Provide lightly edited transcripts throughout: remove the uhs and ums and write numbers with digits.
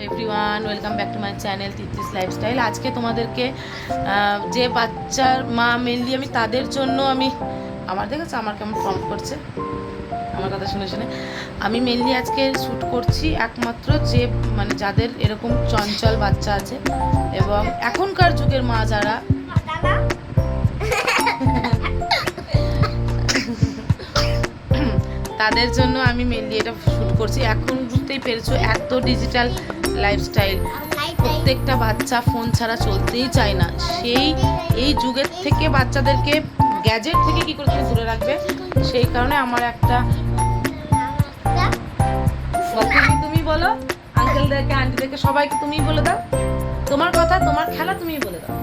Everyone, welcome back to my channel Titli's lifestyle. আজকে তোমাদেরকে যে বাচ্চার মা মেনলি আমি তাদের জন্য আমার দেখেছো আমার কেমন ফর্ম করছে আমার কথা শুনে শুনে। আমি মেনলি আজকে শ্যুট করছি একমাত্র যে যাদের এরকম চঞ্চল বাচ্চা আছে এবং এখনকার যুগের মা যারা তাদের জন্য আমি মেনলি এটা শ্যুট করছি। এখন বুঝতেই পেরেছো এত ডিজিটাল লাইফস্টাইল, প্রত্যেকটা বাচ্চা ফোন ছাড়া চলতেই চায় না। এই যুগের থেকে বাচ্চাদেরকে গ্যাজেট থেকে কী করে তুমি দূরে রাখবে, সেই কারণে আমার একটা তুমি বলো, আঙ্কেলদেরকে আন্টিদেরকে সবাইকে তুমি বলে দাও, তোমার কথা তোমার খেলা তুমি বলে দাও।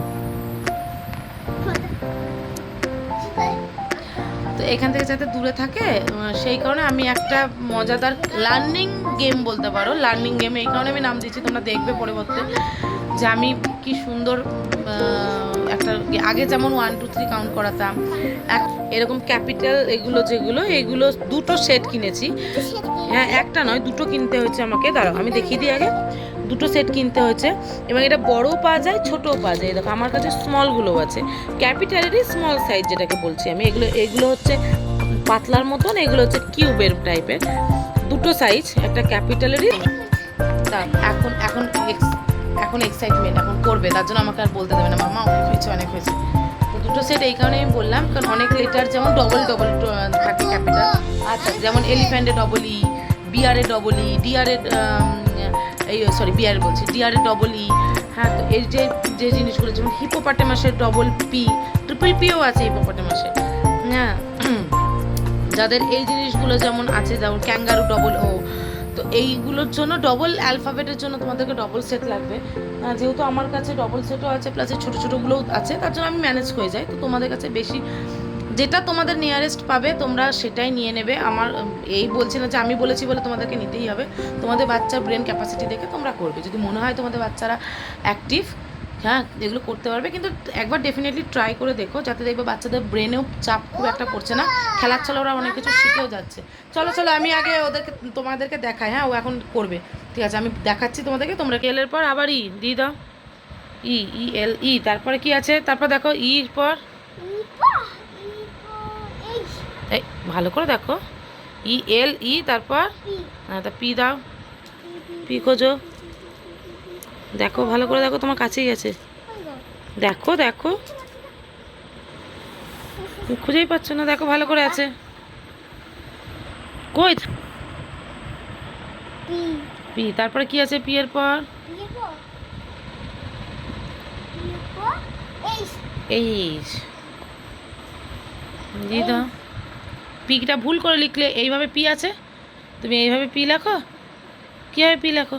তো এখান থেকে যাতে দূরে থাকে সেই কারণে আমি একটা মজাদার লার্নিং গেম বলতে পারো, লার্নিং গেম এই কারণে আমি নাম দিচ্ছি, তোমরা দেখবে পরবর্তীতে যে আমি কি সুন্দর একটা আগে যেমন 1 2 3 কাউন্ট করাতাম, এরকম ক্যাপিটাল এগুলো দুটো সেট কিনেছি। হ্যাঁ, একটা নয় দুটো কিনতে হয়েছে আমাকে। দাঁড়াও আমি দেখিয়ে দিই আগে। দুটো সেট কিনতে হয়েছে এবং এটা বড়ও পাওয়া যায় ছোটও পাওয়া যায়। দেখো আমার কাছে স্মলগুলোও আছে, ক্যাপিটালেরই স্মল সাইজ যেটাকে বলছি আমি। এগুলো হচ্ছে পাতলার মতন, এগুলো হচ্ছে কিউবের টাইপের। দুটো সাইজ, একটা ক্যাপিটালেরই। এখন এখন এখন এক্সাইটমেন্ট এখন করবে, তার জন্য আমাকে আর বলতে দেবে না মামা অনেক হয়েছে। তো দুটো সেট এই কারণে আমি বললাম, কারণ অনেক লেটার যেমন ডবল থাকে ক্যাপিটাল। আচ্ছা, যেমন এলিফ্যান্টে ডবল ই, বিয়ারে ডবল ই, ডিয়ারে বিয়ারে বলছি ডিয়ারে ডবল ই। হ্যাঁ, তো এর যে জিনিসগুলো যেমন হিপোপটেমাসের ডবল পি, ট্রিপল পিও আছে হিপোপটেমাসের। হ্যাঁ, যাদের এই জিনিসগুলো যেমন আছে, যেমন ক্যাঙ্গারু ডবল ও। তো এইগুলোর জন্য ডবল অ্যালফাবেটের জন্য তোমাদেরকে ডবল সেট লাগবে। যেহেতু আমার কাছে ডবল সেটও আছে প্লাস এই ছোটো ছোটোগুলোও আছে, তার জন্য আমি ম্যানেজ হয়ে যাই। তো তোমাদের কাছে বেশি যেটা তোমাদের নিয়ারেস্ট পাবে তোমরা সেটাই নিয়ে নেবে। আমার এই বলছি না যে আমি বলেছি বলে তোমাদেরকে নিতেই হবে, তোমাদের বাচ্চার ব্রেন ক্যাপাসিটি দেখে তোমরা করবে। যদি মনে হয় তোমাদের বাচ্চারা অ্যাক্টিভ, হ্যাঁ এগুলো করতে পারবে, কিন্তু একবার ডেফিনেটলি ট্রাই করে দেখো, যাতে দেখবে বাচ্চাদের ব্রেনেও চাপ খুব একটা পড়ছে না, খেলার ছলে ওরা অনেক কিছু শিখেও যাচ্ছে। চলো আমি আগে তোমাদেরকে দেখাই। হ্যাঁ, ও এখন করবে, ঠিক আছে আমি দেখাচ্ছি তোমাদেরকে। তোমরা এলের পর আবার ই দিয়ে দাও, ই তারপরে কি আছে, তারপর দেখো ইর পর এই ভালো করে দেখো, ই তারপর হ্যাঁ তা পি দাও, পি খোঁজো, দেখো ভালো করে দেখো, তোমার কাছেই আছে, দেখো খুঁজেই পাচ্ছ না, দেখো ভালো করে আছে কই। পি তারপরে কি আছে, পি এর পর এইচ দি দাও। পিটা ভুল করে লিখলে, এইভাবে পি আছে, তুমি এইভাবে পি লেখো, কীভাবে পি লেখো,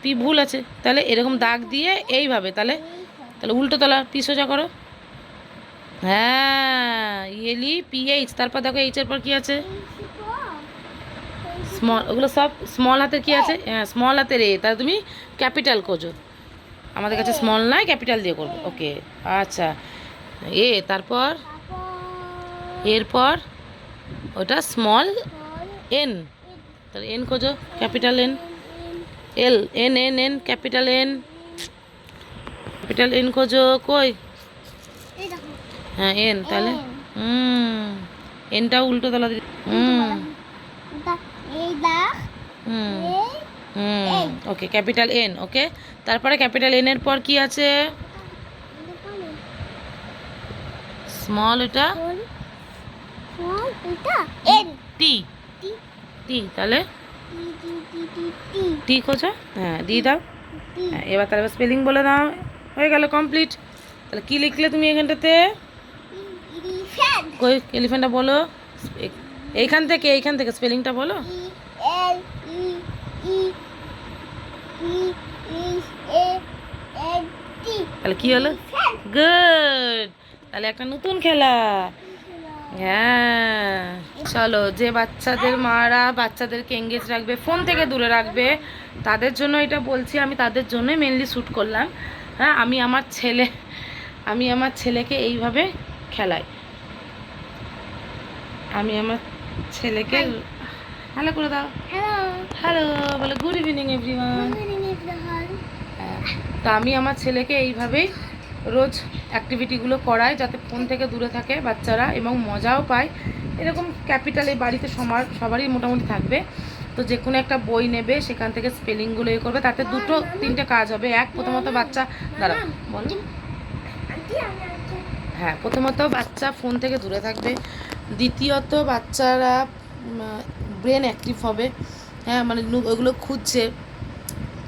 পি ভুল আছে, তাহলে এরকম দাগ দিয়ে এইভাবে, তাহলে উল্টো তলা পি সোজা করো। হ্যাঁ, ইয়েলি পিএইচ, তারপর দেখো এইচের পর কি আছে, স্মল, ওগুলো সব স্মল হাতের কি আছে, হ্যাঁ স্মল হাতের এ, তাহলে তুমি ক্যাপিটাল খোঁজো। আমাদের কাছে স্মল নয়, ক্যাপিটাল দিয়ে করবো, ওকে। আচ্ছা, এ তারপর এরপর ওটা স্মল এন, তাহলে এন খোঁজো, capital N, N capital N খোঁজো, কই, হ্যাঁ এন, তাহলে এনটাও উল্টো তলা দিই, ওকে ক্যাপিটাল এন, ওকে। তারপরে ক্যাপিটাল এন এর পর কি আছে, স্মল, এটা টি, তাহলে টি খোঁজো, হ্যাঁ দিয়ে দাও। হ্যাঁ, এবার তাহলে স্পেলিং বলে দাও, হয়ে গেল কমপ্লিট। তাহলে কি লিখলে তুমি এখানটাতে, কই এলিফ্যান্টটা বলো, এইখান থেকে স্পেলিংটা বলো। তাহলে কি হলো, গুড, তাহলে একটা নতুন খেলা। হ্যাঁ, চলো যে বাচ্চাদের মারা বাচ্চাদেরকে এঙ্গেজ রাখবে, ফোন থেকে দূরে রাখবে, তাদের জন্য এটা বলছি। আমি তাদের জন্যই মেনলি শ্যুট করলাম। হ্যাঁ, আমি আমার ছেলেকে এইভাবে খেলাই। আমি আমার ছেলেকে হ্যালো করে দাও, হ্যালো বলো, গুড ইভিনিং এভরিওয়ান। হ্যাঁ, তো আমি আমার ছেলেকে এইভাবেই রোজ অ্যাক্টিভিটিগুলো করাই যাতে ফোন থেকে দূরে থাকে বাচ্চারা এবং মজাও পায়। এরকম ক্যাপিটাল এই বাড়িতে সবারই মোটামুটি থাকবে। তো যে কোনো একটা বই নেবে, সেখান থেকে স্পেলিংগুলো এ করবে, তাতে 2-3টে কাজ হবে। প্রথমত বাচ্চা দাঁড়া বল হ্যাঁ, প্রথমত বাচ্চা ফোন থেকে দূরে থাকবে, দ্বিতীয়ত বাচ্চারা ব্রেন অ্যাক্টিভ হবে। হ্যাঁ, মানে ওগুলো খুঁজছে,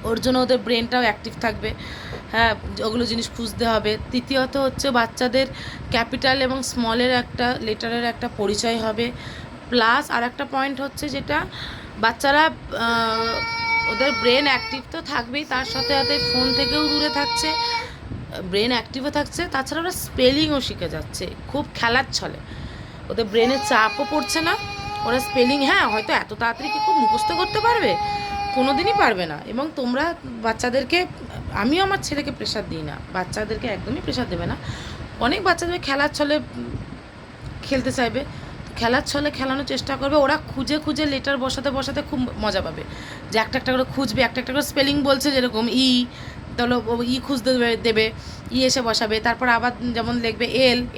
ওর জন্য ওদের ব্রেনটাও অ্যাক্টিভ থাকবে। হ্যাঁ, ওগুলো জিনিস খুঁজতে হবে। তৃতীয়ত হচ্ছে বাচ্চাদের ক্যাপিটাল এবং স্মলের একটা লেটারের একটা পরিচয় হবে। প্লাস আর একটা পয়েন্ট হচ্ছে যেটা বাচ্চারা ওদের ব্রেন অ্যাক্টিভ তো থাকবেই, তার সাথে সাথে ফোন থেকেও দূরে থাকছে, ব্রেন অ্যাক্টিভও থাকছে, তাছাড়া ওরা স্পেলিংও শিখে যাচ্ছে খুব খেলার ছলে। ওদের ব্রেনে চাপও পড়ছে না, ওরা স্পেলিং হ্যাঁ হয়তো এত তাড়াতাড়ি কি খুব মুখস্থ করতে পারবে, কোনো দিনই পারবে না। এবং তোমরা বাচ্চাদেরকে, আমিও আমার ছেলেকে প্রেশার দিই না, বাচ্চাদেরকে একদমই প্রেশার দেবে না। অনেক বাচ্চাদের খেলার ছলে খেলতে চাইবে, খেলার ছলে খেলানোর চেষ্টা করবে, ওরা খুঁজে খুঁজে লেটার বসাতে বসাতে খুব মজা পাবে। যে একটা একটা করে খুঁজবে, একটা একটা করে স্পেলিং বলছে, যেরকম তাহলে ই খুঁজতে দেবে, এসে বসাবে, তারপর আবার যেমন লিখবে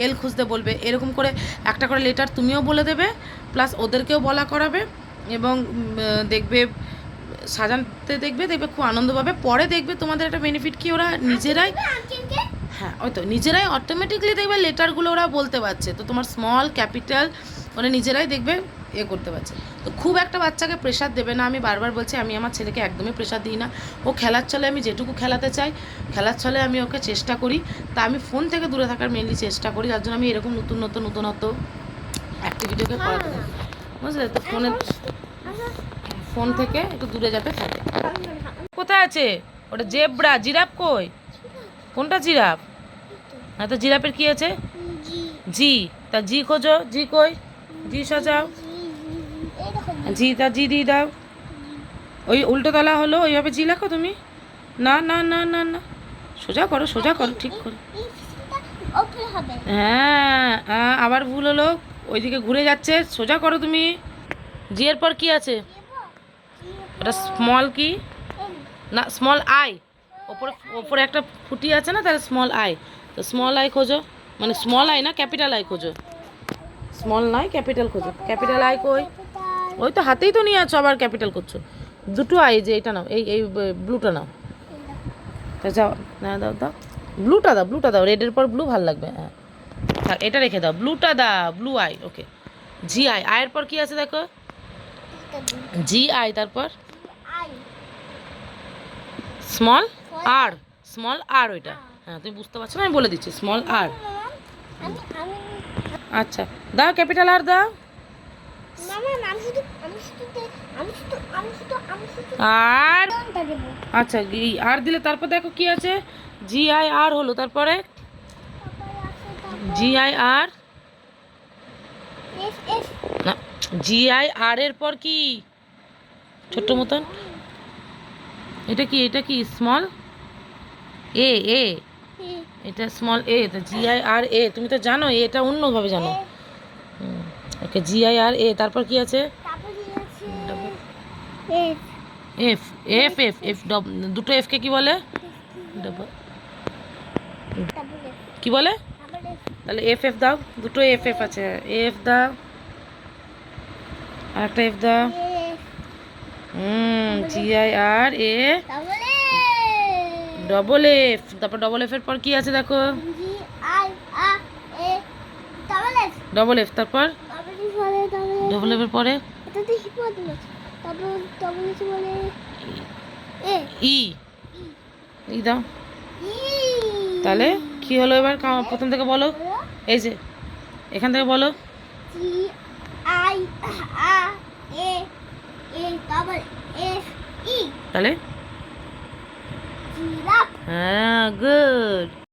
এল খুঁজতে বলবে, এরকম করে একটা করে লেটার তুমিও বলে দেবে, প্লাস ওদেরকেও বলা করাবে। এবং দেখবে সাজাতে দেখবে খুব আনন্দ পাবে। পরে দেখবে তোমাদের একটা বেনিফিট কি, ওরা নিজেরাই হ্যাঁ ওই তো নিজেরাই অটোমেটিকলি দেখবে লেটারগুলো ওরা বলতে পারছে। তো তোমার স্মল ক্যাপিটাল ওরা নিজেরাই দেখবে করতে পারছে। তো খুব একটা বাচ্চাকে প্রেশার দেবে না, আমি বারবার বলছি, আমি আমার ছেলেকে একদমই প্রেশার দিই না। ও খেলার ছলে আমি যেটুকু খেলাতে চাই, খেলার ছলে আমি ওকে চেষ্টা করি। তা আমি ফোন থেকে দূরে থাকার মেনলি চেষ্টা করি, যার জন্য আমি এরকম নতুনত্ব অ্যাক্টিভিটি ওকে করাতে থাকি, বুঝলে? তো ফোন থেকে একটু দূরে যাতে থাকে। কোথায় আছে ওটা? জেব্রা, জিরাফ কই? কোনটা জিরাফ? হ্যাঁ, তো জিরাফের কি আছে? জি। তা জি খোঁজো, জি কই? জি সাজাও, জি দিয়ে দাও। ওই উল্টো তলা হলো, ওইভাবে জি লেখো তুমি। না না না না না, সোজা করো ঠিক করে। হ্যাঁ, আবার ভুল হলো, ওইদিকে ঘুরে যাচ্ছে, সোজা করো তুমি। জি এর পর কি আছে? ওটা স্মল কি না, স্মল আই। ওপরে একটা ফুটি আছে না, তাহলে স্মল আই। তো স্মল আই খোঁজো, মানে স্মল আই না ক্যাপিটাল আই খোঁজো, স্মল নয় ক্যাপিটাল খোঁজো। ক্যাপিটাল আই কই? ওই তো হাতেই তো নিয়ে আছো, আবার ক্যাপিটাল করছো। দুটো আই, যে এটা নাও, এই ব্লুটা নাও। তা যাও, না দাও ব্লুটা দাও, রেডের পর ব্লু ভাল লাগবে। হ্যাঁ, এটা রেখে দাও, ব্লুটা দাও, blue eye. Okay, G I. আয়ের পর কি আছে দেখো? জি আই, তারপর স্মল আর ওইটা। হ্যাঁ, তুমি বুঝতে পারছো না, আমি বলে দিচ্ছি, স্মল আর। আচ্ছা, দাও ক্যাপিটাল আর দাও। আর আচ্ছা, আর দিলে তারপর দেখো কি আছে? জি আই আর হলো, তারপরে জি আই আর না, জি আই আর এর পর কি? ছোট্ট মতন এটা কি স্মল এ এটা স্মল এ। তো জি আই আর এ, তুমি তো জানো এটা অন্যভাবে জানো। ওকে, জি আই আর এ, তারপর কি আছে? এফ এফ এফ এফ দুটো এফ কে কি বলে? কি বলে? তাহলে এফ দাও, দুটো এফ আছে, এফ দাও, আর একটা এফ দাও। G I R A double F. তারপর ডবল এফ এর পর কি আছে দেখো? ডবল এফ, তারপর ডবল এফ এর পরে ই দাও। তাহলে কি হলো এবার? প্রথম থেকে বলো, এই যে এখান থেকে বলো। তাহলে হ্যাঁ, গুড।